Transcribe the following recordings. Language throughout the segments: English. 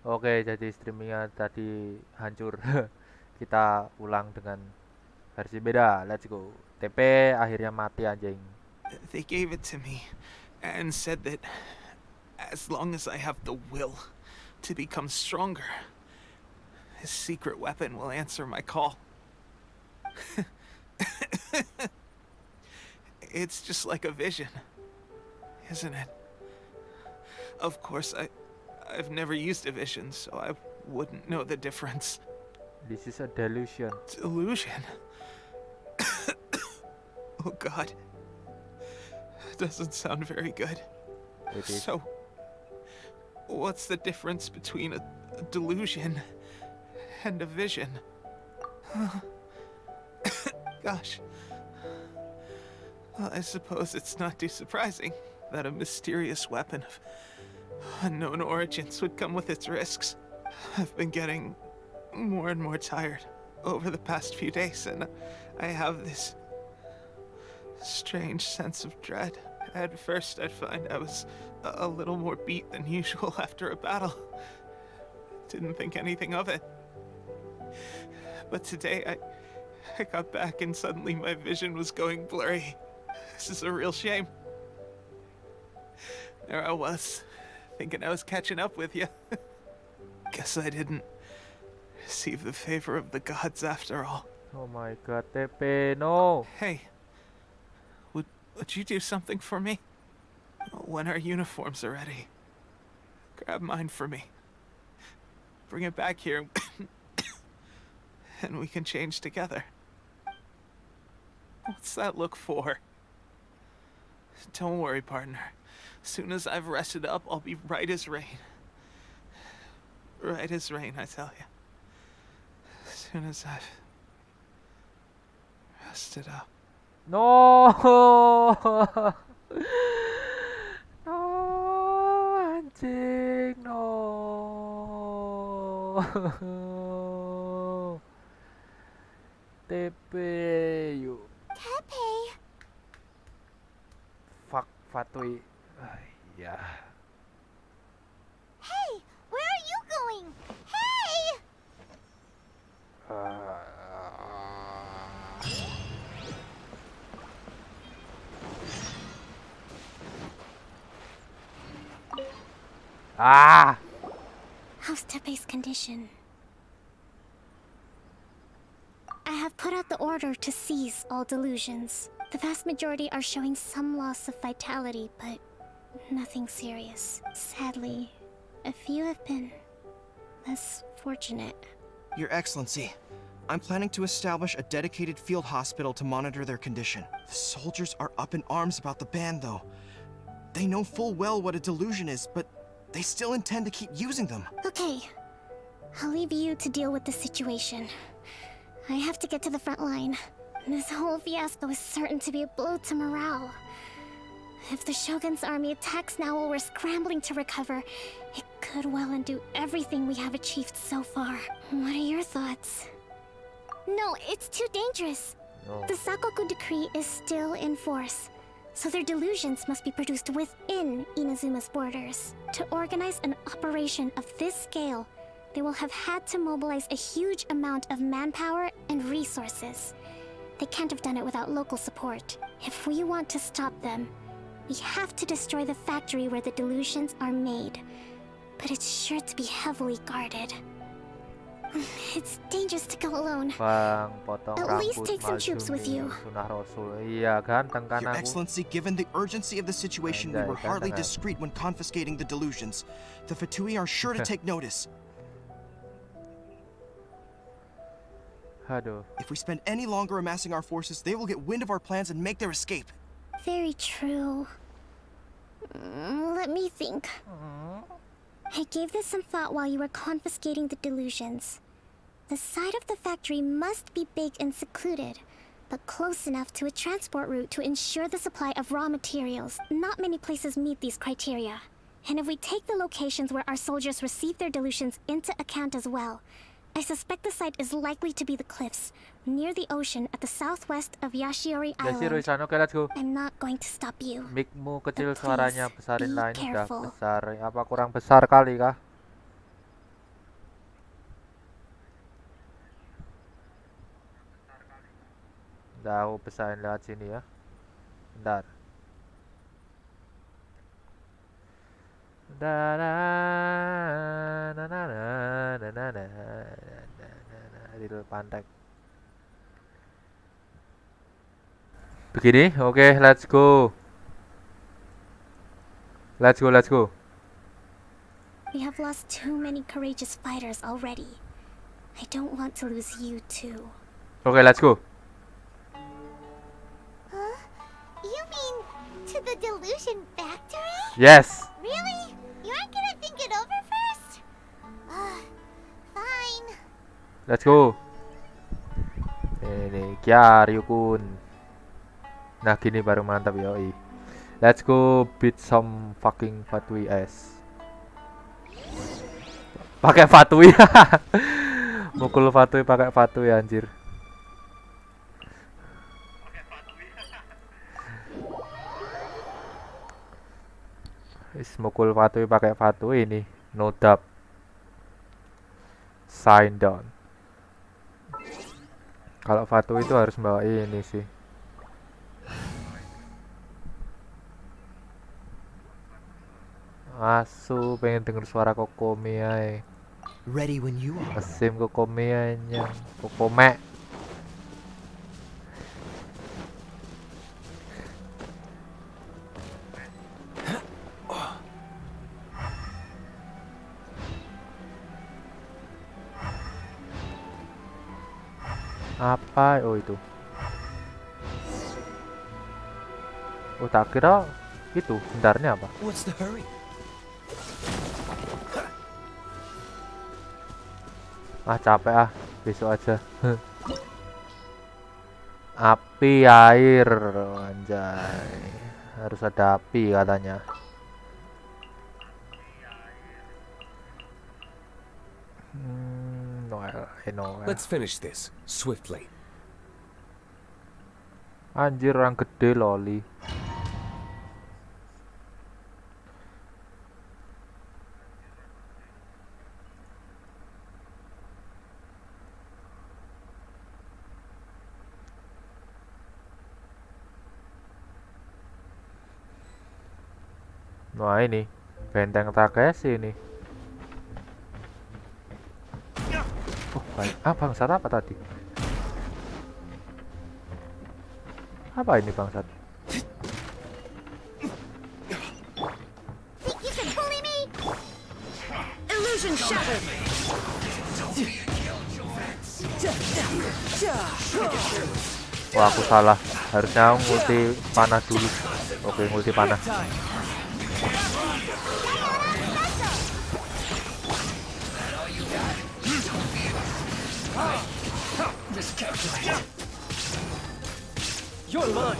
Oke, jadi streamingnya tadi hancur. Kita ulang dengan versi beda. Let's go. TP akhirnya mati anjing. They gave it to me and said that as long as I have the will to become stronger, his secret weapon will answer my call. It's just like a vision, isn't it? Of course, I've never used a vision, so I wouldn't know the difference. This is a delusion. Delusion? Oh god. Doesn't sound very good. It is. So, what's the difference between a delusion and a vision? Gosh. Well, I suppose it's not too surprising that a mysterious weapon of unknown origins would come with its risks. I've been getting more and more tired over the past few days, and I have this strange sense of dread. At first, I'd find I was a little more beat than usual after a battle. Didn't think anything of it. But today, I got back and suddenly my vision was going blurry. This is a real shame. There I was, thinking I was catching up with you. Guess I didn't receive the favor of the gods after all. Oh my god, TP, no. Hey, would you do something for me? When our uniforms are ready, grab mine for me. Bring it back here, and we can change together. What's that look for? Don't worry, partner. As soon as I've rested up, I'll be right as rain. Right as rain, I tell you. As soon as I've rested up. No. No, anjing, no. TP yuk. Tepe. Fuck Fatui. Ya. Hey, where are you going? Hey! Ah. How's Tepe's condition? I have put out the order to seize all delusions. The vast majority are showing some loss of vitality, but nothing serious. Sadly, a few have been less fortunate. Your Excellency, I'm planning to establish a dedicated field hospital to monitor their condition. The soldiers are up in arms about the ban, though. They know full well what a delusion is, but they still intend to keep using them. Okay, I'll leave you to deal with the situation. I have to get to the front line. This whole fiasco is certain to be a blow to morale. If the Shogun's army attacks now while we're scrambling to recover, it could well undo everything we have achieved so far. What are your thoughts? No, it's too dangerous. No. The Sakoku decree is still in force, so their delusions must be produced within Inazuma's borders. To organize an operation of this scale, they will have had to mobilize a huge amount of manpower and resources. They can't have done it without local support. If we want to stop them, we have to destroy the factory where the delusions are made. But it's sure to be heavily guarded. It's dangerous to go alone. Bang, potong At least rambut take some troops with Maljumi, you. Sunah Rasul. Iya, ganteng kan Your aku? Excellency, given the urgency of the situation, we Anjay, were hardly ganteng. discreet when confiscating the delusions. The Fatui are sure to take notice. Aduh. If we spend any longer amassing our forces, they will get wind of our plans and make their escape. Very true. Let me think. I gave this some thought while you were confiscating the delusions. The side of the factory must be big and secluded, but close enough to a transport route to ensure the supply of raw materials. Not many places meet these criteria. And if we take the locations where our soldiers receive their delusions into account as well, I suspect the site is likely to be the cliffs, near the ocean at the southwest of Yashiori Udah sih Island. Ruisan, oke let's go. I'm not going to stop you. Mic-mu kecil But suaranya, please, besarin be lain udah careful. besar. Apa kurang besar kali kah? Udah aku pesan lewat sini ya. Bentar. Little pantek. Begini, oke, let's go. Let's go, let's go. We have lost too many courageous fighters already. I don't want to lose you too. Oke, let's go. Huh? You mean to the delusion factory? Yes. Really? You aren't gonna think it over first? Fine. Let's go. Ini Kyaryukun. Nah, gini baru mantap yoi. Let's go beat some fucking Fatui ass. Pakai Fatui. Mukul Fatui pakai Fatui anjir. Mukul Fatui pakai Fatui ini. No dub. Sign down. Kalau Fatui itu harus bawa ini sih. Asu pengen denger suara Kokomi ae. Ready when you are. Mesim Kokomi aja. Kokome. Apa? Oh itu. Oh tak kira itu. Bentarnya apa? What's the hurry? Ah capek ah, besok aja. Api air, anjay. Harus ada api katanya. Noel, Noel. Let's finish this swiftly. Anjir orang gede loli. Wah ini benteng Takeshi ini. Oh baik. Ah bangsat apa tadi? Apa ini bangsat? Think you can bully me? Illusion shattered. Wah aku salah. Harusnya multi panah dulu. Oke multi panah. You're mine.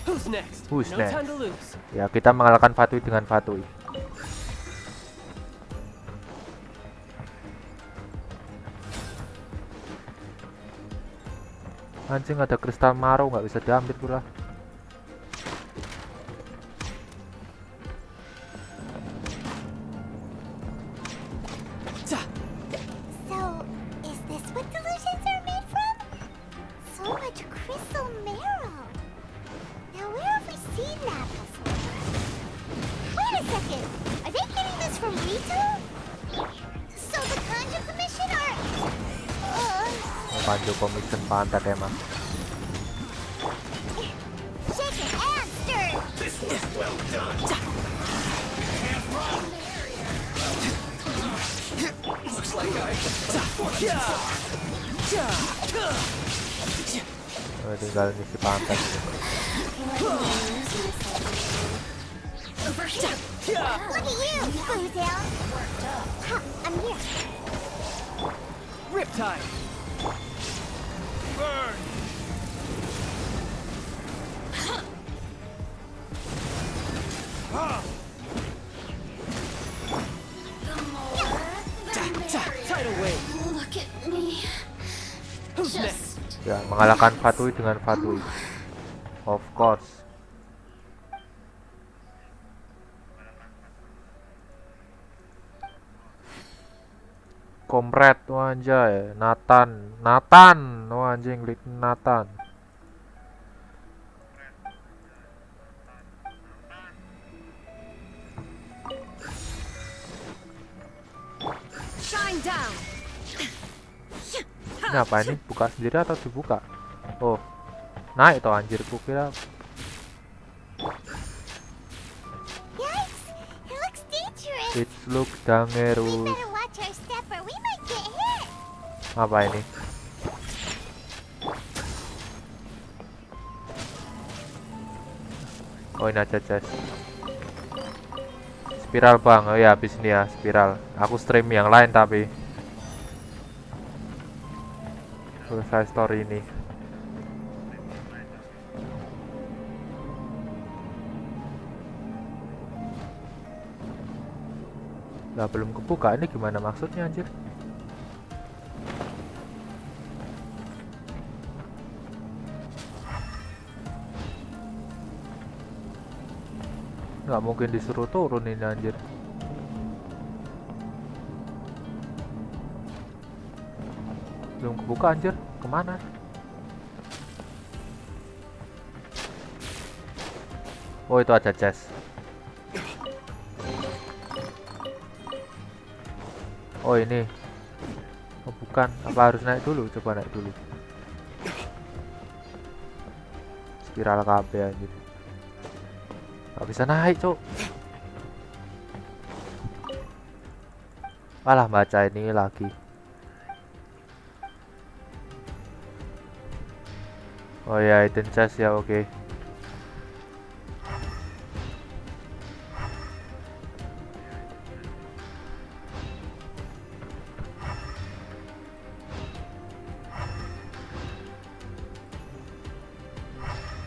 Who's next? Who's no next? time to lose. Ya kita mengalahkan Fatui dengan Fatui. Anjing ada kristal marau nggak bisa diambil pula. So, is this what delusions are made from? So much crystal marrow. Now, where have we seen that before? Wait a second. Are they getting this from Rito? So the Kanji Commission are... Panjo Commission pantat emang. Shake it and stir. This was well done. Looks like I Tinggal ngisi pantat. Look at you, Blue Down. I'm here. Riptide. Burn! Tidal wave. Look at me. Who's next? Ya mengalahkan Fatui dengan Fatui. Of course. Komret, oh anjay. Nathan, oh anjing, Nathan. Shine down. Ini apa ini? Buka sendiri atau dibuka? Oh, naik toh anjir, kukira. Yikes! It looks dangerous. It look dangerous. Better watch our step or we might get hit. Apa ini? Oh ini aja chest. Spiral bang, oh ya habis ini ya spiral. Aku stream yang lain tapi selesai story ini. Lah belum kebuka, ini gimana maksudnya anjir? Nggak mungkin disuruh turun ini anjir. Belum kebuka anjir, kemana? Oh itu ada chest. Oh ini. Oh bukan, apa harus naik dulu? Coba naik dulu. Spiral KB anjir. Gak bisa naik cok. Malah baca ini lagi. Oh ya hidden chest ya, oke.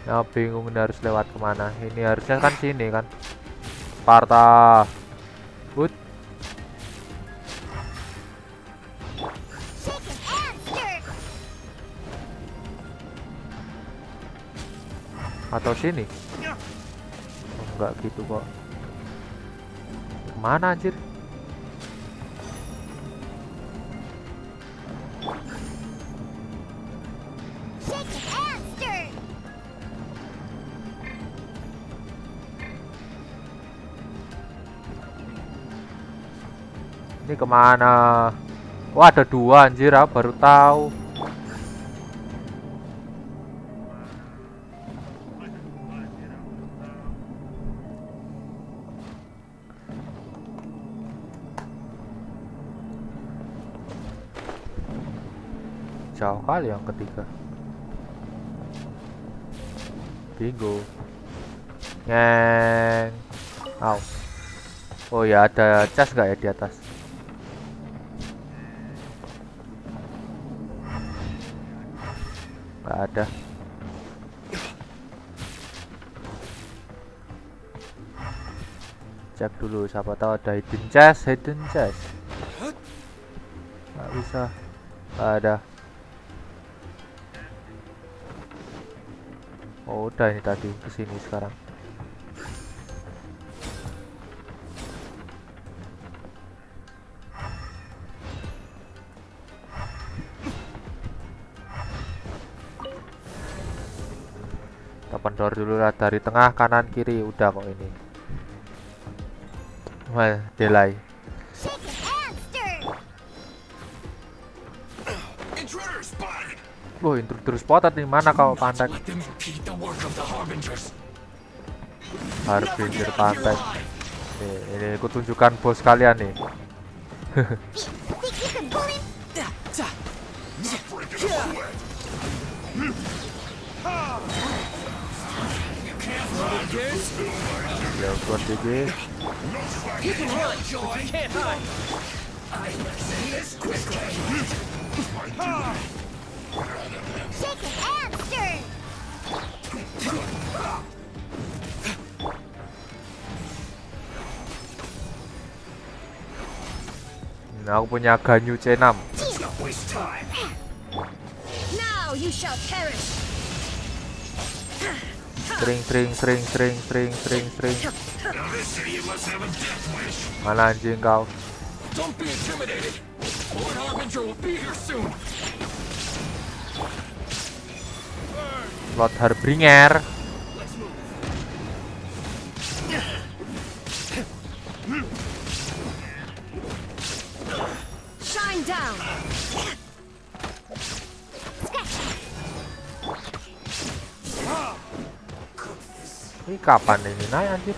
Nah bingung ini harus lewat kemana. Ini harusnya kan sini kan. Sparta. Good. Atau sini? Oh, enggak gitu kok. Kemana anjir? Ini kemana? Wah ada dua anjir, aku baru tahu. Jauh kali yang ketiga. Bingo. Ngeng. Au. Oh ya ada chest nggak ya di atas? Nggak ada. Cek dulu, siapa tahu ada hidden chest, Nggak bisa. Nggak ada. Oh udah ini tadi kesini sekarang. Open door dulu lah, dari tengah kanan kiri udah kok ini. Wah delay. Wah intruder spotted nih, mana kau pantek? Harbinger pantek. Ini aku tunjukkan bos kalian nih. Lewat DG. Nah, aku punya ganyu C6. Now you shall perish. String. Mana anjing kau? Lord Harbinger will be here soon. Lord Harbinger. Let's move. Shine down. Ini kapan ini naik anjir?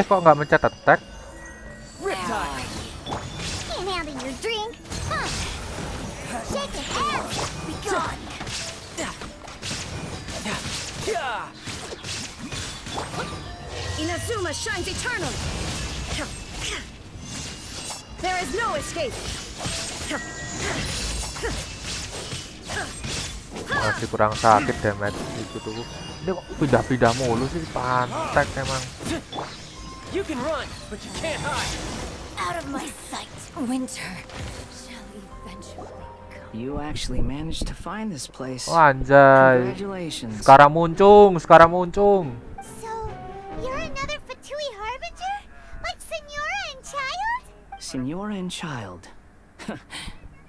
Kok nggak mencet attack? Riptide. Can't handle your drink. Huh. Shake it out. Be gone. Inazuma shines eternally. There is no escape. Masih kurang sakit damage itu tuh. Ini kok pindah-pindah mulu sih, pantek emang. You can run, but you can't hide. Out of my sight. Winter shall eventually come. You actually managed to find this place. Oh, anjay. Congratulations. Sekarang muncung. So, you're another Fatui Harbinger? Like Senora and Child? Senora and Child.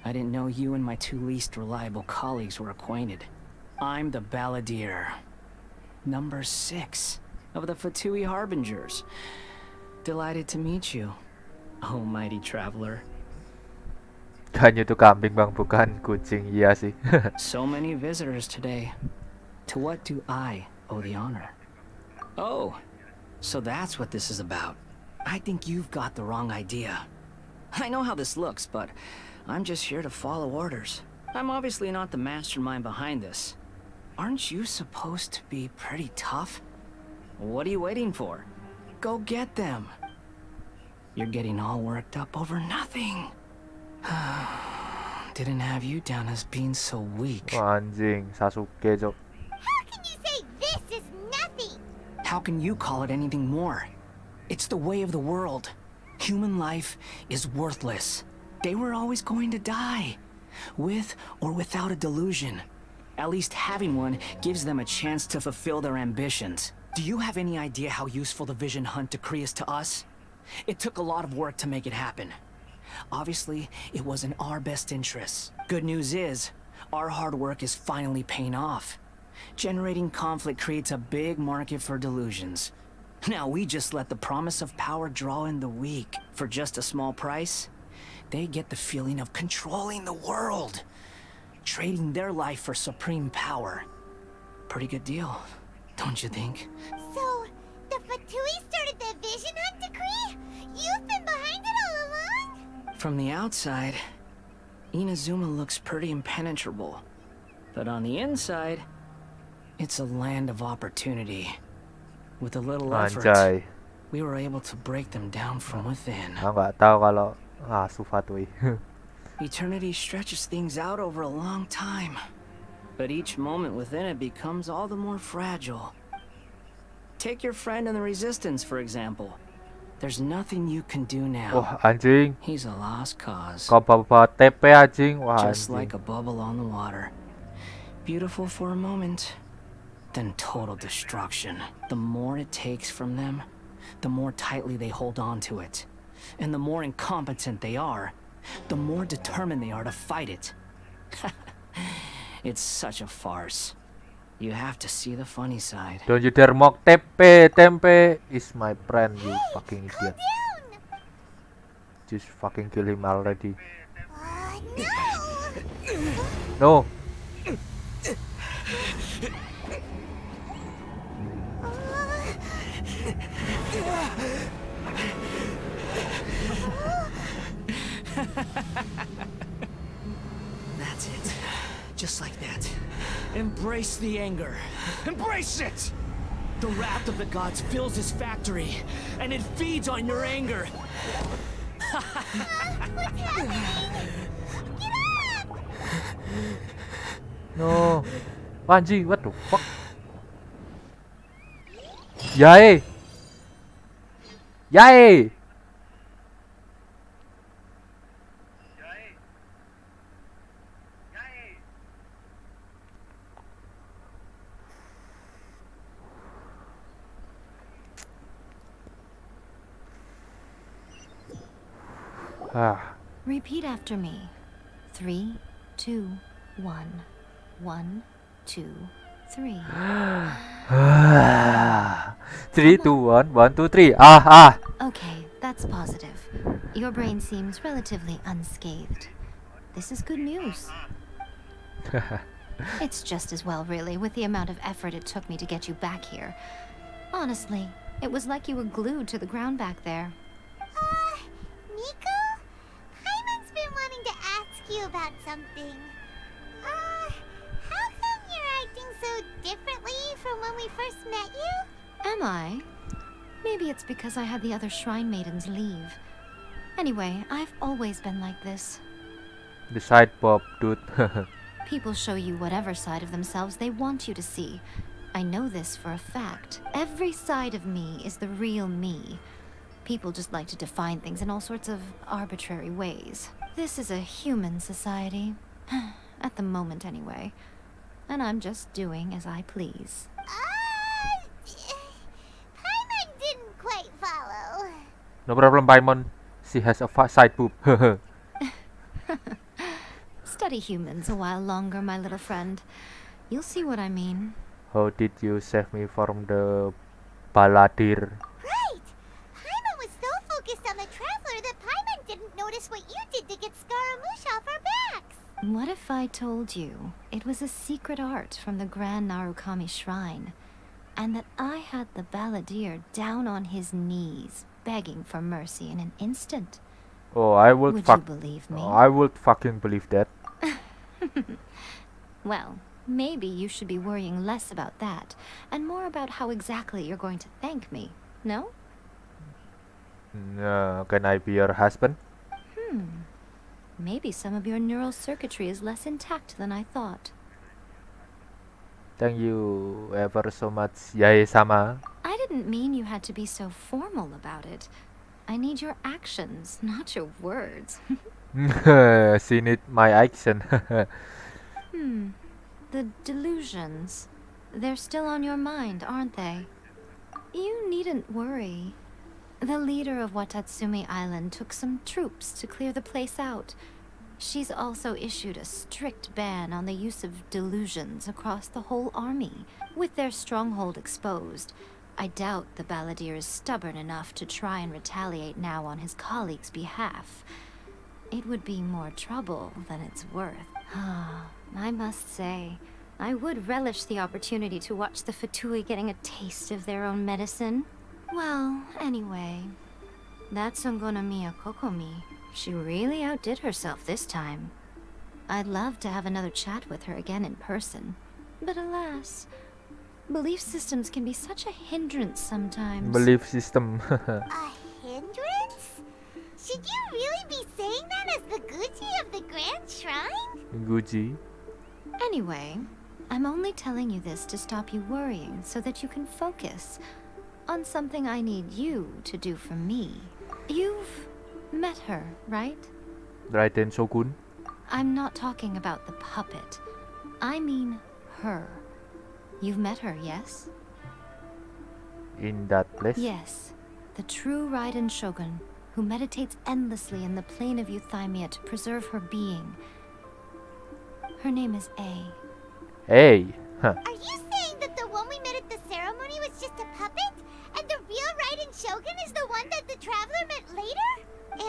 I didn't know you and my two least reliable colleagues were acquainted. I'm the Balladeer. Number 6 of the Fatui Harbingers. Delighted to meet you, oh mighty traveler. Kan itu kambing bang, bukan kucing. Iya sih. So many visitors today. To what do I owe the honor? Oh, so that's what this is about. I think you've got the wrong idea. I know how this looks, but I'm just here to follow orders. I'm obviously not the mastermind behind this. Aren't you supposed to be pretty tough? What are you waiting for? Go get them. You're getting all worked up over nothing. Didn't have you down as being so weak. Wah, anjing, Sasuke Jok. How can you say this is nothing? How can you call it anything more? It's the way of the world. Human life is worthless. They were always going to die, with or without a delusion. At least having one gives them a chance to fulfill their ambitions. Do you have any idea how useful the Vision Hunt decree is to us? It took a lot of work to make it happen. Obviously, it was in our best interests. Good news is, our hard work is finally paying off. Generating conflict creates a big market for delusions. Now we just let the promise of power draw in the weak. For just a small price, they get the feeling of controlling the world. Trading their life for supreme power. Pretty good deal, don't you think? So, the Fatui started the Vision Hunt decree? You've been behind it all along? From the outside, Inazuma looks pretty impenetrable. But on the inside, it's a land of opportunity. With a little effort, Anjay. we were able to break them down from within. Aku nggak tahu kalau Fatui. Eternity stretches things out over a long time. But each moment within it becomes all the more fragile. Take your friend in the Resistance, for example. There's nothing you can do now. Wah, anjing. He's a lost cause. Kau bawa TP anjing. Wah, Just anjing. like a bubble on the water. Beautiful for a moment, then total destruction. The more it takes from them, the more tightly they hold on to it. And the more incompetent they are, the more determined they are to fight it. It's such a farce. You have to see the funny side. Don't you dare mock TP. Tempe is my friend, you fucking idiot. Down! Just fucking kill him already. No! No. That's it. Just like that. Embrace the anger. Embrace it! The wrath of the gods fills his factory, and it feeds on your anger. No. Anjing, what the fuck? Yae. Yae. Ah, Repeat after me. 3, 2, 1. 1, 2, 3. 3, 2, 1, 1, 2, 3. Ah. Okay, that's positive. Your brain seems relatively unscathed. This is good news. It's just as well, really, with the amount of effort it took me to get you back here. Honestly, it was like you were glued to the ground back there. Nico? Paimon's been wanting to ask you about something. How come you're acting so differently from when we first met you? Am I? Maybe it's because I had the other shrine maidens leave. Anyway, I've always been like this. The side pop, dude. People show you whatever side of themselves they want you to see. I know this for a fact. Every side of me is the real me. People just like to define things in all sorts of arbitrary ways. This is a human society. At the moment, anyway. And I'm just doing as I please. Paimon didn't quite follow. No problem, Paimon. She has a side boob. Study humans a while longer, my little friend. You'll see what I mean. How did you save me from the Baladir? Right! Paimon was so focused on the Traveler that Paimon didn't notice what you did to get Scaramouche off our backs. What if I told you it was a secret art from the Grand Narukami Shrine, and that I had the Balladeer down on his knees, begging for mercy in an instant? Oh, I would Would you believe me? I would fucking believe that. Well, maybe you should be worrying less about that, and more about how exactly you're going to thank me, no? Can I be your husband? Maybe some of your neural circuitry is less intact than I thought. Thank you ever so much, Yae-sama. I didn't mean you had to be so formal about it. I need your actions, not your words. She need my action. The delusions. They're still on your mind, aren't they? You needn't worry. The leader of Watatsumi Island took some troops to clear the place out. She's also issued a strict ban on the use of delusions across the whole army. With their stronghold exposed, I doubt the Balladeer is stubborn enough to try and retaliate now on his colleagues' behalf. It would be more trouble than it's worth. I must say, I would relish the opportunity to watch the Fatui getting a taste of their own medicine. Well, anyway, that Songonomiya Kokomi, she really outdid herself this time. I'd love to have another chat with her again in person. But alas, belief systems can be such a hindrance sometimes. Belief system. A hindrance? Should you really be saying that as the Gucci of the Grand Shrine? Gucci. Anyway, I'm only telling you this to stop you worrying so that you can focus on something I need you to do for me. You've met her, right? Raiden Shogun. I'm not talking about the puppet. I mean her. You've met her, yes? In that place? Yes. The true Raiden Shogun, who meditates endlessly in the plane of Euthymia to preserve her being. Her name is A. Hey. Huh. Are you saying that the one we met at the ceremony was just a puppet? And the real Raiden Shogun is the one that the Traveler met later?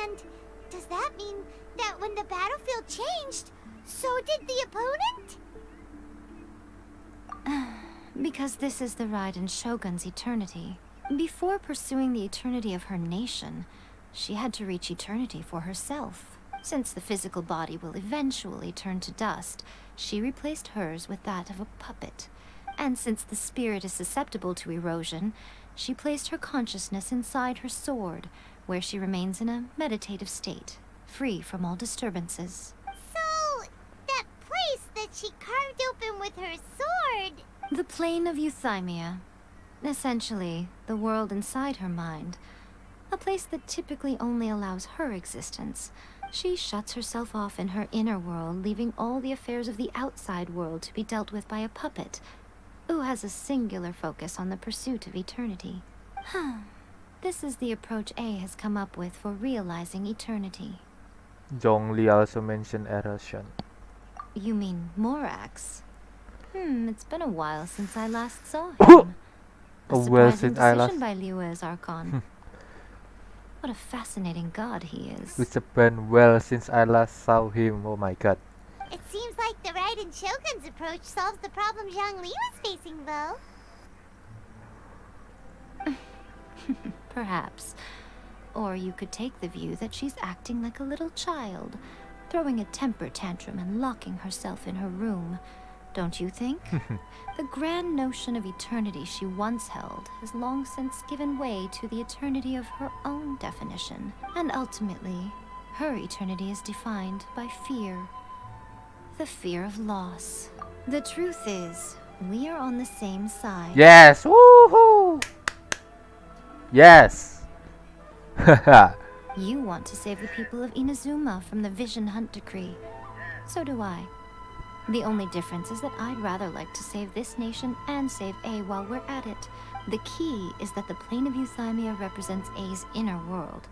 And does that mean that when the battlefield changed, so did the opponent? Because this is the Raiden Shogun's eternity. Before pursuing the eternity of her nation, she had to reach eternity for herself. Since the physical body will eventually turn to dust, she replaced hers with that of a puppet. And since the spirit is susceptible to erosion, she placed her consciousness inside her sword, where she remains in a meditative state, free from all disturbances. So, that place that she carved open with her sword... The plane of Euthymia. Essentially, the world inside her mind. A place that typically only allows her existence. She shuts herself off in her inner world, leaving all the affairs of the outside world to be dealt with by a puppet, who has a singular focus on the pursuit of eternity. This is the approach A has come up with for realizing eternity. Zhongli also mentioned erosion. You mean Morax? It's been a while since I last saw him. A Well, surprising since I last. decision by Liu's Archon. What a fascinating god he is. It's been well since I last saw him. Oh my god. It seems like the Raiden Shogun's approach solves the problem Zhongli was facing, though. Perhaps. Or you could take the view that she's acting like a little child, throwing a temper tantrum and locking herself in her room. Don't you think? The grand notion of eternity she once held has long since given way to the eternity of her own definition. And ultimately, her eternity is defined by fear. The fear of loss. The truth is, we are on the same side. Yes! Woohoo! Yes! You want to save the people of Inazuma from the Vision Hunt decree. So do I. The only difference is that I'd rather like to save this nation and save A while we're at it. The key is that the plane of Euthymia represents A's inner world.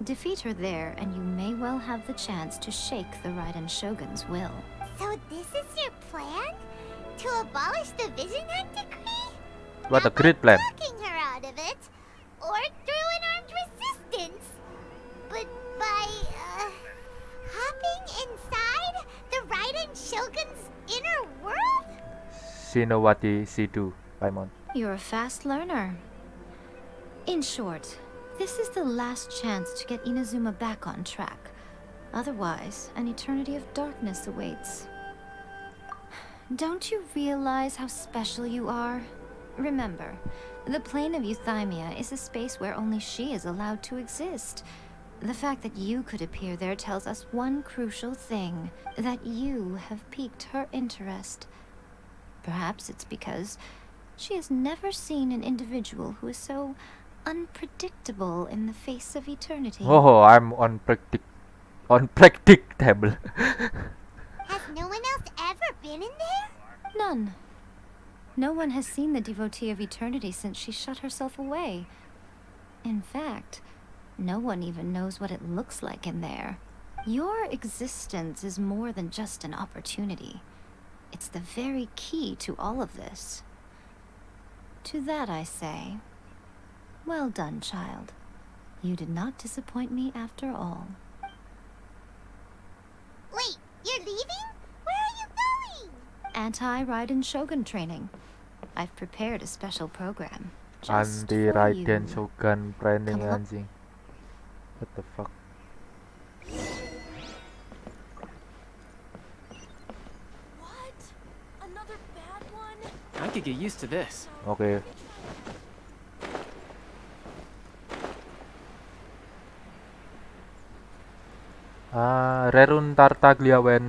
Defeat her there, and you may well have the chance to shake the Raiden Shogun's will. So this is your plan? To abolish the Vision Hunt decree? What a Not by great plan. talking her out of it, or through an armed resistance, but by, hopping inside the Raiden Shogun's inner world? She know what she do, Paimon. You're a fast learner. In short, this is the last chance to get Inazuma back on track. Otherwise, an eternity of darkness awaits. Don't you realize how special you are? Remember, the plane of Euthymia is a space where only she is allowed to exist. The fact that you could appear there tells us one crucial thing, that you have piqued her interest. Perhaps it's because she has never seen an individual who is so unpredictable in the face of eternity. Oh, I'm unpredictable. Has no one else ever been in there? None. No one has seen the devotee of eternity since she shut herself away. In fact, no one even knows what it looks like in there. Your existence is more than just an opportunity. It's the very key to all of this. To that I say, well done, child. You did not disappoint me after all. Wait, you're leaving? Where are you going? Anti-Raiden Shogun training. I've prepared a special program. Just Anti for Raiden you. Shogun training Come on. anjing. What the fuck? What? Another bad one? I could get used to this. Okay. Rerun Tartagliawen.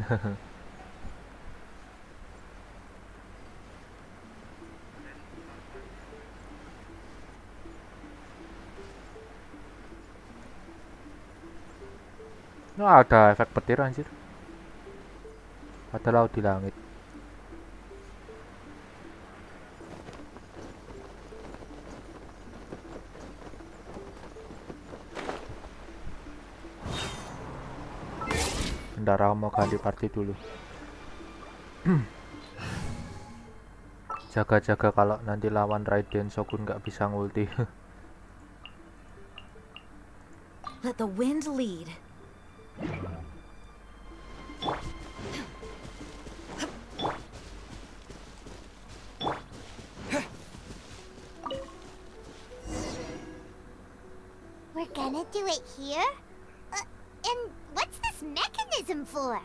No, ada efek petir anjir. Ada laut di langit. Bentar, aku mau ganti party dulu. Jaga-jaga kalau nanti lawan Raiden Shogun nggak bisa ngulti. Let the wind lead. We're gonna do it here? And what's this mechanism for?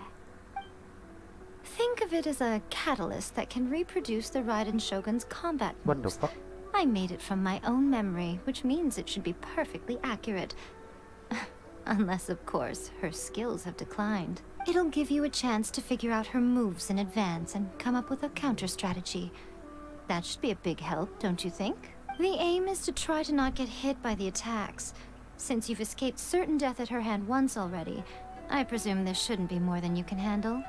Think of it as a catalyst that can reproduce the Raiden Shogun's combat What the moves. fuck? I made it from my own memory, which means it should be perfectly accurate. Unless, of course, her skills have declined. It'll give you a chance to figure out her moves in advance and come up with a counter strategy. That should be a big help, don't you think? The aim is to try to not get hit by the attacks. Since you've escaped certain death at her hand once already, I presume this shouldn't be more than you can handle.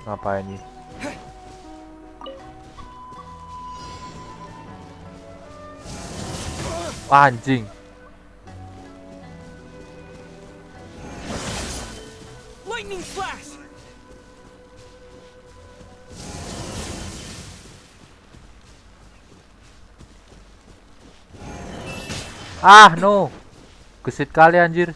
Apa ini? Wah, anjing. Lightning flash! Ah, no. Gesit kali anjir.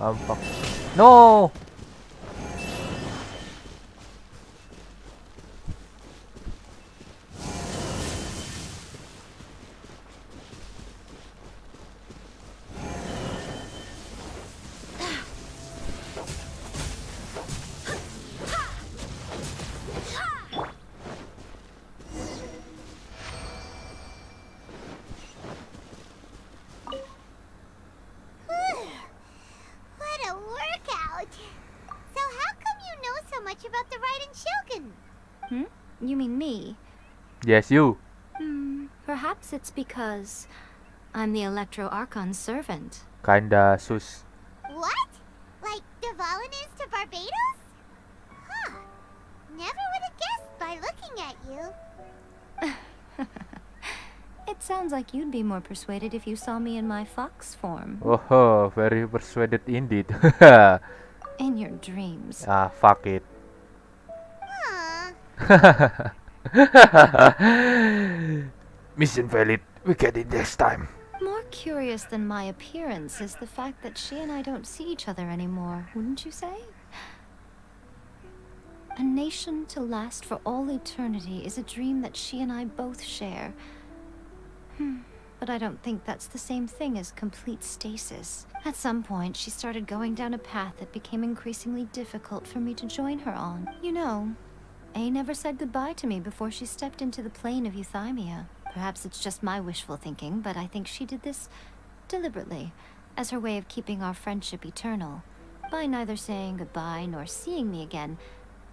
Ampak. No. What a workout! So how come you know so much about the Raiden Shogun? You mean me? Yes, you. Perhaps it's because I'm the Electro Archon's servant. Kinda sus. What? Like Devalin is to Barbados? Huh. Never would have guessed by looking at you. It sounds like you'd be more persuaded if you saw me in my fox form. Oh, very persuaded indeed. In your dreams. Ah, fuck it. Aw. Mission valid. We get it next time. More curious than my appearance is the fact that she and I don't see each other anymore, wouldn't you say? A nation to last for all eternity is a dream that she and I both share. But I don't think that's the same thing as complete stasis. At some point, she started going down a path that became increasingly difficult for me to join her on. You know, A never said goodbye to me before she stepped into the plane of euthymia. Perhaps it's just my wishful thinking, but I think she did this deliberately, as her way of keeping our friendship eternal. By neither saying goodbye nor seeing me again,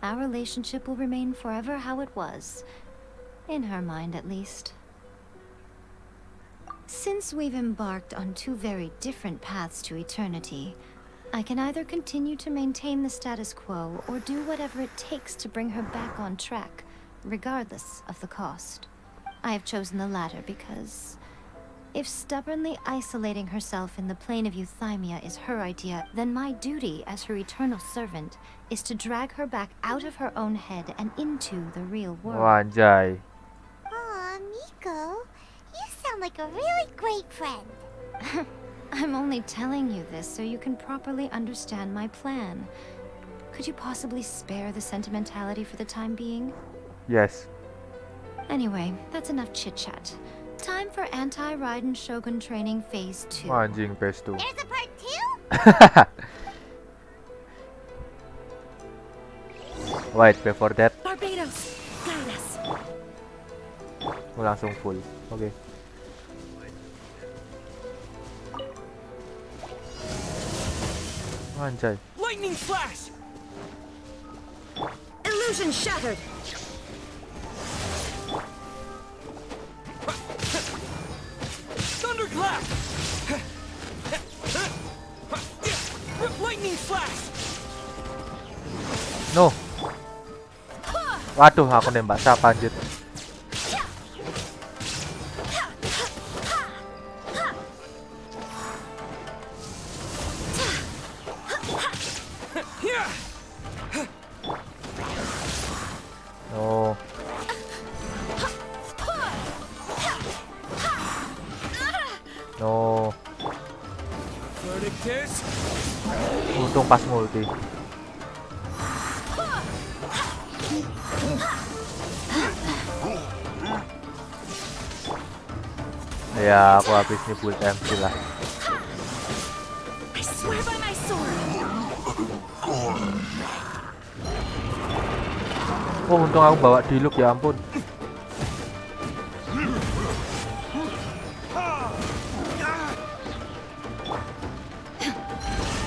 our relationship will remain forever how it was. In her mind, at least. Since we've embarked on two very different paths to eternity, I can either continue to maintain the status quo or do whatever it takes to bring her back on track, regardless of the cost. I have chosen the latter because if stubbornly isolating herself in the plane of euthymia is her idea, then my duty as her eternal servant is to drag her back out of her own head and into the real world. Wah, anjay. Aw, Miko. You sound like a really great friend. I'm only telling you this so you can properly understand my plan. Could you possibly spare the sentimentality for the time being? Yes. Anyway, that's enough chit-chat. Time for anti-Raiden Shogun training phase 2. Wah, anjing phase 2. There's a part 2? Wait, before that. Barbados, guide us. Langsung full. Oke. Anjay. Lightning flash! Illusion shattered. Thunderclap! Lightning flash! No. Waduh, aku nembak siapa anjir. Oh. No. Verdict is... Untung pas multi. Ya, aku habis nih build MC lah. I swear by my sword. Oh, untung aku bawa Diluc, ya ampun.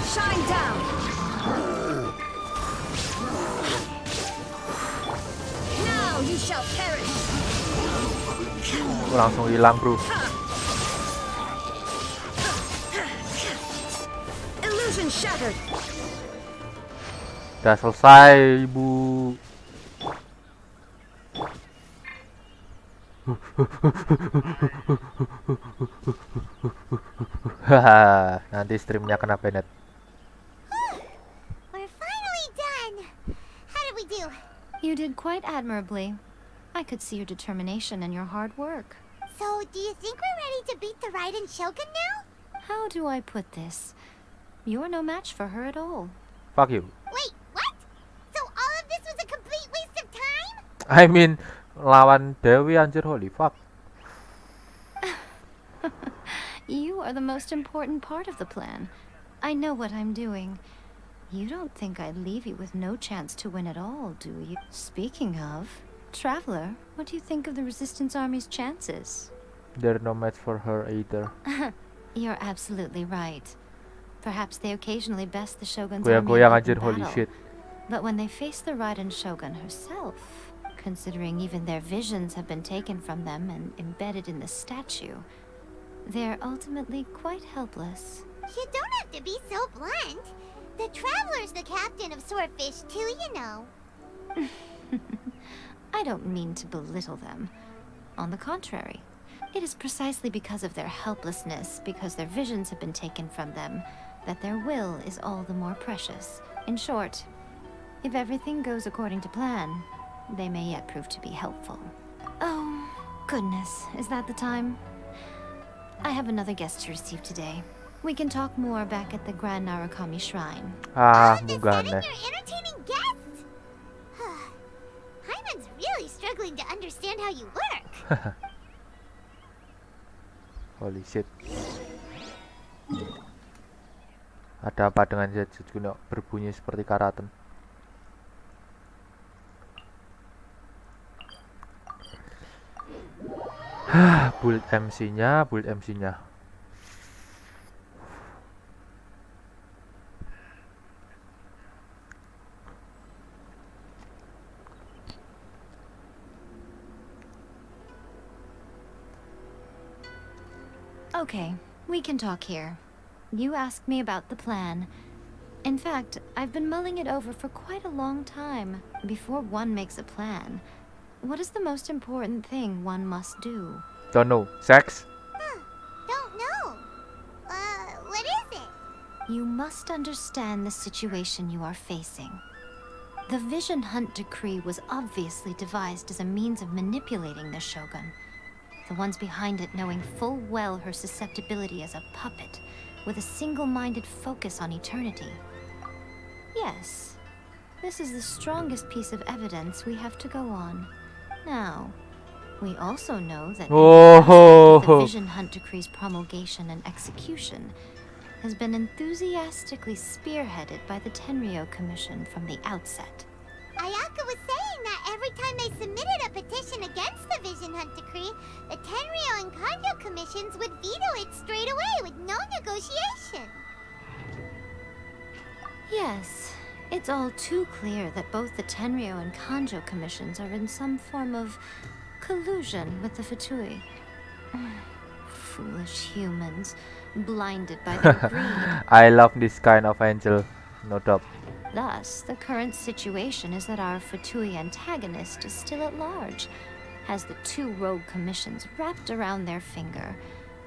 Shine down. Now you shall perish. Langsung hilang, bro. Illusion shattered. Udah selesai, Ibu. Haha, nanti streamnya kena banned. We're finally done. How did we do? You did quite admirably. I could see your determination and your hard work. So, do you think we're ready to beat the Raiden Shogun now? How do I put this? You're no match for her at all. Fuck you. Wait, what? So all of this was a complete waste of time? I mean, lawan Dewi anjir, holy fuck. You are the most important part of the plan. I know what I'm doing. You don't think I'd leave you with no chance to win at all, do you? Speaking of, Traveler, what do you think of the Resistance Army's chances? They're no match for her either. You're absolutely right. Perhaps they occasionally best the Shogun's Goyang-goyang army in anjir, open holy battle. shit. But when they face the Raiden Shogun herself, considering even their visions have been taken from them and embedded in the statue, they're ultimately quite helpless. You don't have to be so blunt. The Traveler's the captain of Swordfish too, you know. I don't mean to belittle them. On the contrary, it is precisely because of their helplessness, because their visions have been taken from them, that their will is all the more precious. In short, if everything goes according to plan, they may yet prove to be helpful. Oh, goodness, is that the time? I have another guest to receive today. We can talk more back at the Grand Narukami Shrine. Ah, All of this munggah setting aneh. your entertaining guests? Hyman's really struggling to understand how you work. Holy shit. Ada apa dengan Zetsuko berbunyi seperti karaten? Build MC-nya, build MC-nya. Okay, we can talk here. You asked me about the plan. In fact, I've been mulling it over for quite a long time. Before one makes a plan, what is the most important thing one must do? Don't know. Sex? Don't know. What is it? You must understand the situation you are facing. The Vision Hunt Decree was obviously devised as a means of manipulating the Shogun. The ones behind it knowing full well her susceptibility as a puppet, with a single-minded focus on eternity. Yes, this is the strongest piece of evidence we have to go on. Now, we also know that the Vision Hunt Decree's promulgation and execution has been enthusiastically spearheaded by the Tenryou Commission from the outset. Ayaka was saying that every time they submitted a petition against the Vision Hunt Decree, the Tenryou and Kanjo commissions would veto it straight away with no negotiation. Yes, it's all too clear that both the Tenryou and Kanjo commissions are in some form of collusion with the Fatui. Foolish humans, blinded by their greed. I love this kind of angel, no doubt. Thus, the current situation is that our Fatui antagonist is still at large, has the two rogue commissions wrapped around their finger,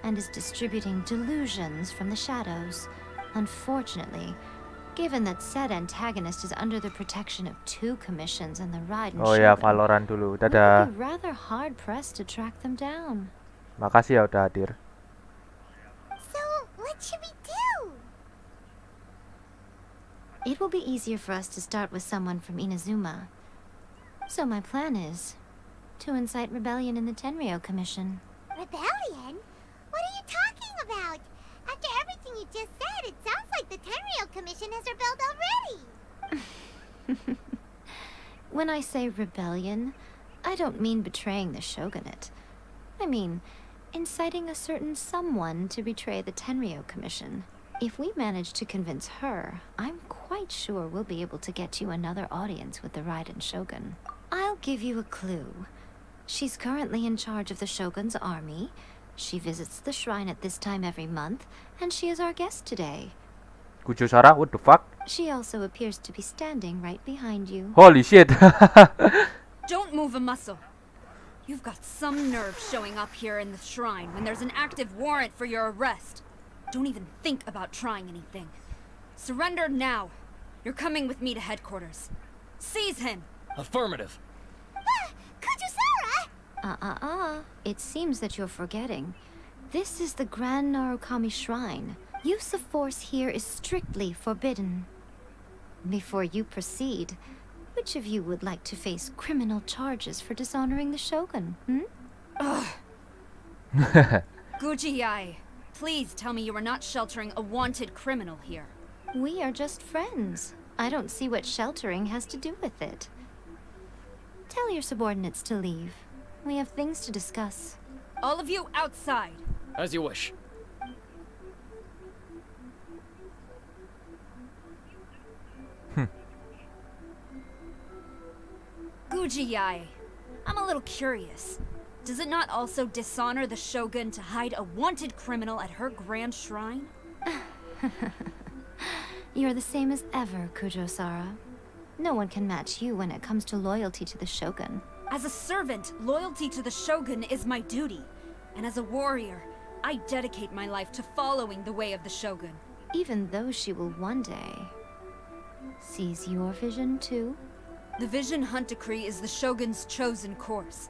and is distributing delusions from the shadows. Unfortunately, given that said antagonist is under the protection of two commissions and the Raiden Oh ya, Shogun, Valorant dulu. we Dadah. would be rather hard-pressed to track them down. Makasih ya udah hadir. So, what should we do? It will be easier for us to start with someone from Inazuma. So my plan is to incite rebellion in the Tenryou Commission. Rebellion? What are you talking about? After everything you just said, it sounds like the Tenryou Commission has rebelled already. When I say rebellion, I don't mean betraying the shogunate. I mean inciting a certain someone to betray the Tenryou Commission. If we manage to convince her, I'm quite sure we'll be able to get you another audience with the Raiden Shogun. I'll give you a clue. She's currently in charge of the Shogun's army. She visits the shrine at this time every month, and she is our guest today. Kuchosara, what the fuck? She also appears to be standing right behind you. Holy shit. Don't move a muscle. You've got some nerve showing up here in the shrine when there's an active warrant for your arrest. Don't even think about trying anything. Surrender now. You're coming with me to headquarters. Seize him! Affirmative. Kujusara! It seems that you're forgetting. This is the Grand Narukami Shrine. Use of force here is strictly forbidden. Before you proceed, which of you would like to face criminal charges for dishonoring the Shogun, Ugh. Guji-ai, please tell me you are not sheltering a wanted criminal here. We are just friends. I don't see what sheltering has to do with it. Tell your subordinates to leave. We have things to discuss. All of you outside. As you wish. Guji-ai, I'm a little curious. Does it not also dishonor the Shogun to hide a wanted criminal at her grand shrine? You're the same as ever, Kujo-sara. No one can match you when it comes to loyalty to the Shogun. As a servant, loyalty to the Shogun is my duty. And as a warrior, I dedicate my life to following the way of the Shogun. Even though she will one day seize your vision too? The Vision Hunt Decree is the Shogun's chosen course,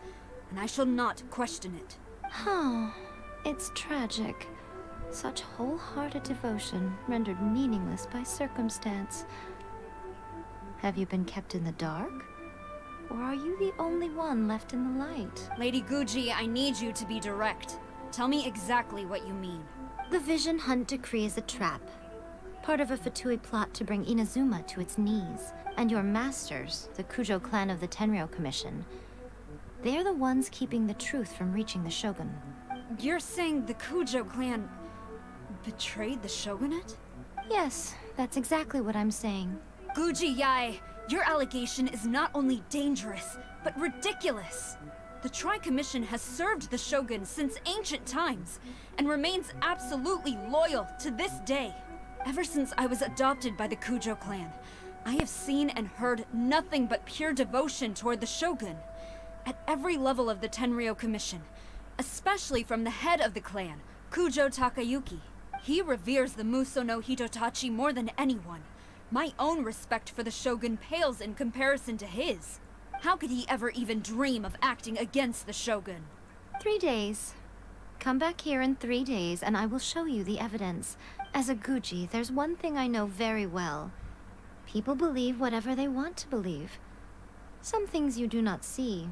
and I shall not question it. Oh, it's tragic. Such wholehearted devotion rendered meaningless by circumstance. Have you been kept in the dark? Or are you the only one left in the light? Lady Guji, I need you to be direct. Tell me exactly what you mean. The Vision Hunt Decree is a trap. Part of a Fatui plot to bring Inazuma to its knees. And your masters, the Kujo clan of the Tenryou Commission, they're the ones keeping the truth from reaching the Shogun. You're saying the Kujo clan betrayed the Shogunate? Yes, that's exactly what I'm saying. Guji-ai, your allegation is not only dangerous, but ridiculous. The Tri-Commission has served the Shogun since ancient times, and remains absolutely loyal to this day. Ever since I was adopted by the Kujo clan, I have seen and heard nothing but pure devotion toward the Shogun. At every level of the Tenryou Commission, especially from the head of the clan, Kujo Takayuki. He reveres the Muso no Hitotachi more than anyone. My own respect for the Shogun pales in comparison to his. How could he ever even dream of acting against the Shogun? 3 days. Come back here in 3 days and I will show you the evidence. As a Guji, there's one thing I know very well. People believe whatever they want to believe. Some things you do not see,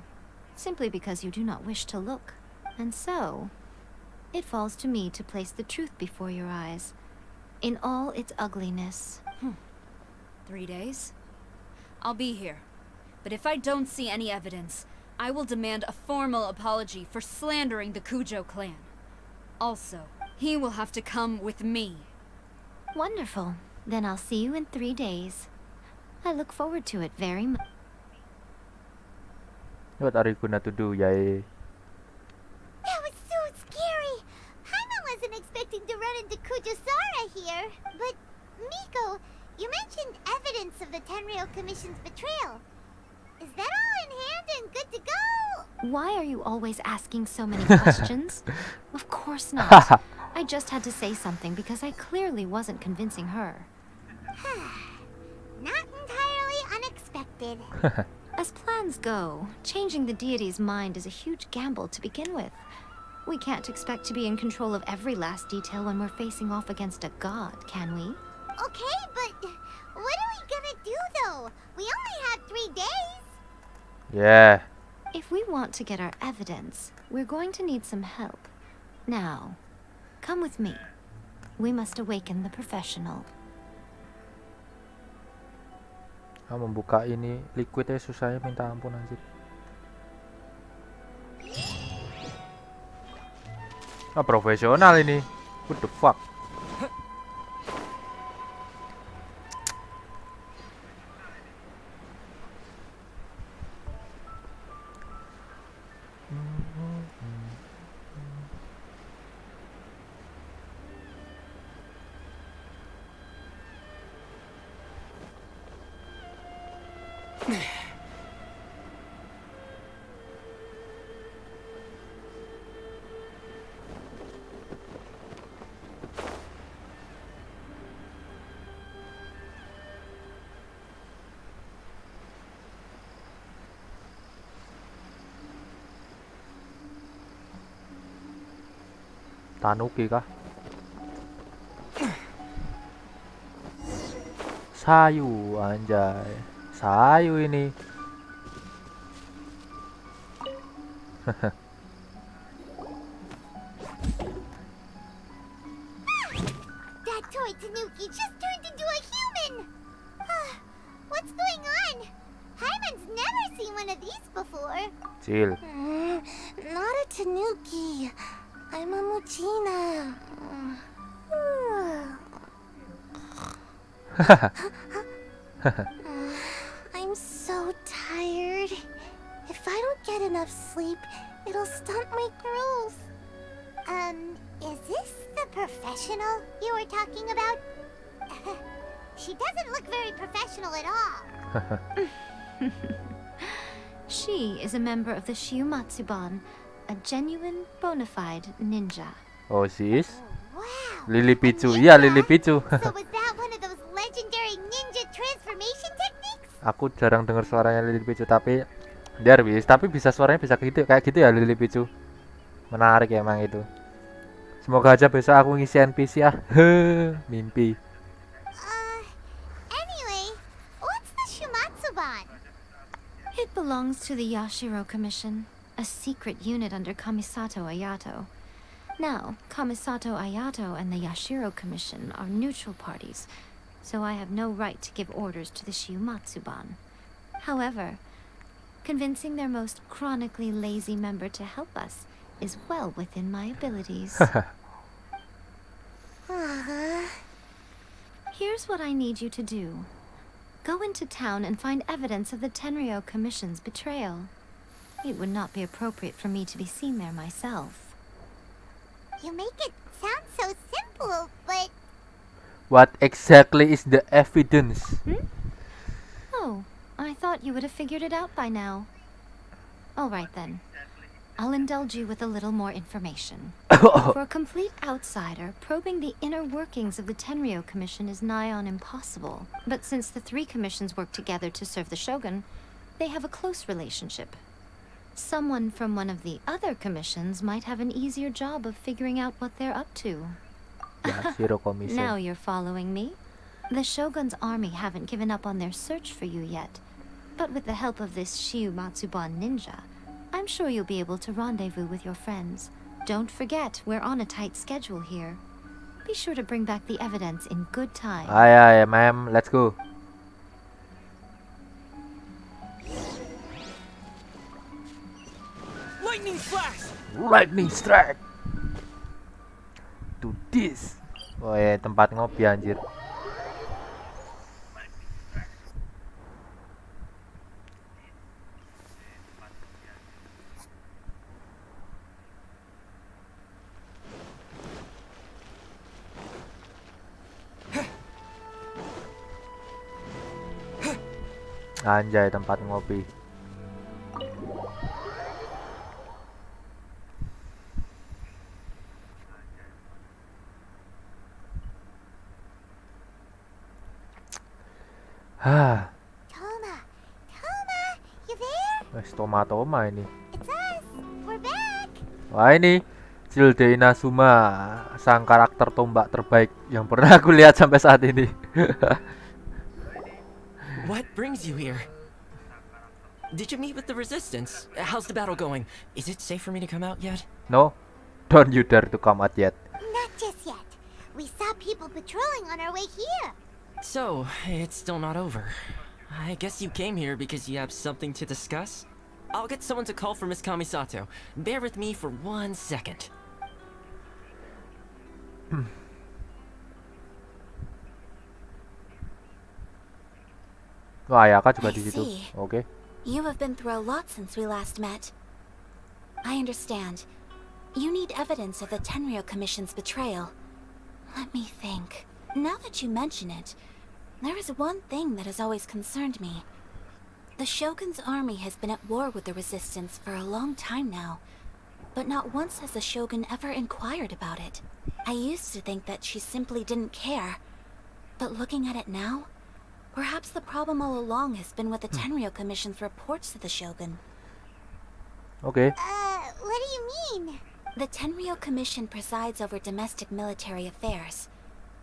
simply because you do not wish to look. And so, it falls to me to place the truth before your eyes, in all its ugliness. 3 days? I'll be here. But if I don't see any evidence, I will demand a formal apology for slandering the Kujo clan. Also, he will have to come with me. Wonderful. Then I'll see you in 3 days. I look forward to it very much. What are you gonna to do, Yay? That was so scary. Paimon wasn't expecting to run into Kujusara here. But, Miko, you mentioned evidence of the Tenryou Commission's betrayal. Is that all in hand and good to go? Why are you always asking so many questions? Of course not. I just had to say something because I clearly wasn't convincing her. Not entirely unexpected. As plans go, changing the deity's mind is a huge gamble to begin with. We can't expect to be in control of every last detail when we're facing off against a god, can we? Okay, but what are we gonna do though? We only have 3 days. Yeah. If we want to get our evidence, we're going to need some help. Now, come with me. We must awaken the professional. Membuka ini liquidnya susahnya minta ampun anjir. Profesional ini. What the fuck? Tanuki kah? Sayu, anjay. Sayu ini. That toy Tanuki just turned into a human! What's going on? Hyman's never seen one of these before. Chill. Not a Tanuki. I'm a Muchina. I'm so tired. If I don't get enough sleep, it'll stunt my growth. Is this the professional you were talking about? She doesn't look very professional at all. She is a member of the Shiumatsuban, a genuine, bona fide ninja. Oh, she is? Wow. Lily Pichu. Iya, Lily Pichu. So was that one of those legendary ninja transformation techniques? Aku jarang dengar suaranya Lily Pichu, tapi there is, tapi bisa suaranya bisa gitu kayak gitu ya Lily Pichu. Menarik ya emang itu. Semoga aja besok aku ngisi NPC ya. Mimpi. Anyway, what's the Shiumatsuban? It belongs to the Yashiro Commission, a secret unit under Kamisato Ayato. Now, Kamisato Ayato and the Yashiro Commission are neutral parties, so I have no right to give orders to the Shiumatsuban. However, convincing their most chronically lazy member to help us is well within my abilities. Here's what I need you to do. Go into town and find evidence of the Tenryo Commission's betrayal. It would not be appropriate for me to be seen there myself. You make it sound so simple, but... What exactly is the evidence? Oh, I thought you would have figured it out by now. All right then. I'll indulge you with a little more information. For a complete outsider, probing the inner workings of the Tenryo Commission is nigh on impossible. But since the three commissions work together to serve the Shogun, they have a close relationship. Someone from one of the other commissions might have an easier job of figuring out what they're up to. Yashiro Commission. Now you're following me. The Shogun's army haven't given up on their search for you yet. But with the help of this Shiumatsuban ninja, I'm sure you'll be able to rendezvous with your friends. Don't forget, we're on a tight schedule here. Be sure to bring back the evidence in good time. Aye, ma'am. Let's go. Lightning flash! Lightning strike. To this. Oh tempat ngopi anjir. Anjay, tempat ngopi. Toma, you there? Wes toma ini. It's us. We're back. Wah ini Childe Inazuma, sang karakter tombak terbaik yang pernah aku lihat sampai saat ini. What brings you here? Did you meet with the resistance? How's the battle going? Is it safe for me to come out yet? No, don't you dare to come out yet. Not just yet. We saw people patrolling on our way here. So, it's still not over. I guess you came here because you have something to discuss? I'll get someone to call for Miss Kamisato. Bear with me for 1 second. Wah, Ayaka juga I di situ. see. Oke. You have been through a lot since we last met. I understand. You need evidence of the Tenryo Commission's betrayal. Let me think. Now that you mention it, there is one thing that has always concerned me. The Shogun's army has been at war with the resistance for a long time now, but not once has the Shogun ever inquired about it. I used to think that she simply didn't care, but looking at it now, perhaps the problem all along has been with the Tenryou Commission's reports to the Shogun. Okay. What do you mean? The Tenryou Commission presides over domestic military affairs.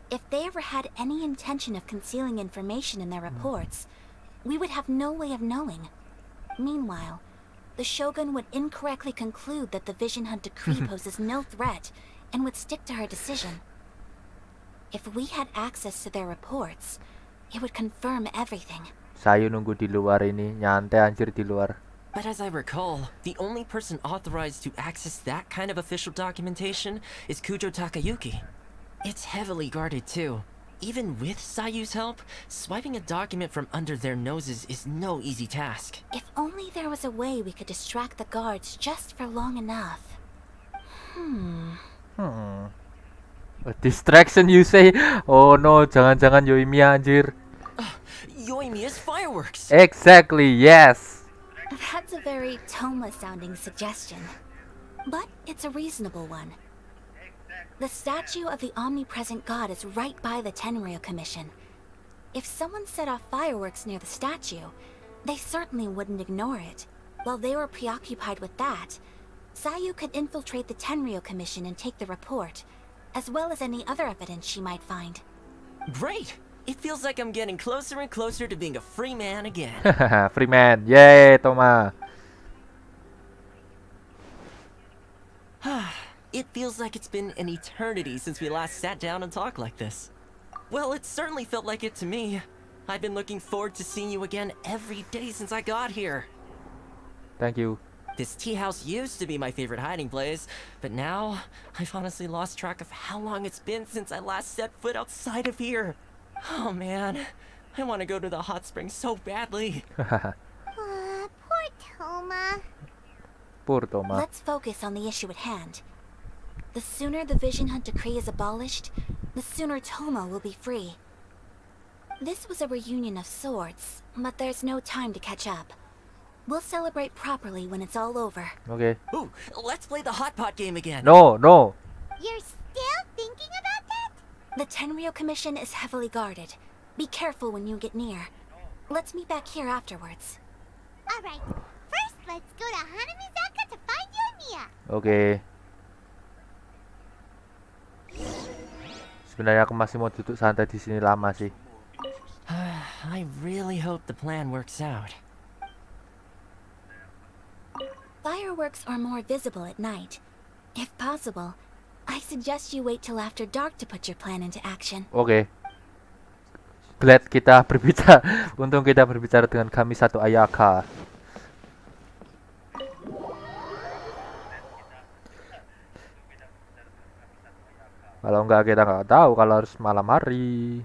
If they ever had any intention of concealing information in their reports, we would have no way of knowing. Meanwhile, the Shogun would incorrectly conclude that the Vision Hunt Decree poses no threat and would stick to her decision. If we had access to their reports, it would confirm everything. Saya nunggu di luar ini, nyantai anjir di luar. But as I recall, the only person authorized to access that kind of official documentation is Kujo Takayuki. It's heavily guarded too. Even with Sayu's help, swiping a document from under their noses is no easy task. If only there was a way we could distract the guards just for long enough. A distraction you say? Oh no, jangan-jangan Yoimiya anjir. Yoimiya's fireworks! Exactly, yes. That's a very Toma-sounding suggestion, but it's a reasonable one. The statue of the omnipresent god is right by the Tenryou Commission. If someone set off fireworks near the statue, they certainly wouldn't ignore it. While they were preoccupied with that, Sayu could infiltrate the Tenryou Commission and take the report, as well as any other evidence she might find. Great! It feels like I'm getting closer and closer to being a free man again. Free man, yay, Toma. It feels like it's been an eternity since we last sat down and talked like this. Well, it certainly felt like it to me. I've been looking forward to seeing you again every day since I got here. Thank you. This tea house used to be my favorite hiding place, but now I've honestly lost track of how long it's been since I last set foot outside of here. Oh man, I want to go to the hot springs so badly. Poor Toma. Poor Toma. Let's focus on the issue at hand. The sooner the Vision Hunt Decree is abolished, the sooner Toma will be free. This was a reunion of sorts, but there's no time to catch up. We'll celebrate properly when it's all over. Okay. Ooh, let's play the hot pot game again. No, no. You're still thinking about that? The Tenryou Commission is heavily guarded. Be careful when you get near. Let's meet back here afterwards. Alright, first let's go to Hanamizaka to find Yoimiya. Okay. Sebenarnya aku masih mau duduk santai di sini lama sih. I really hope the plan works out. Fireworks are more visible at night. If possible, I suggest you wait till after dark to put your plan into action. Oke. Glad kita berbicara. Untung kita berbicara dengan kami satu Ayaka. Kalau enggak kita nggak tahu kalau harus malam hari.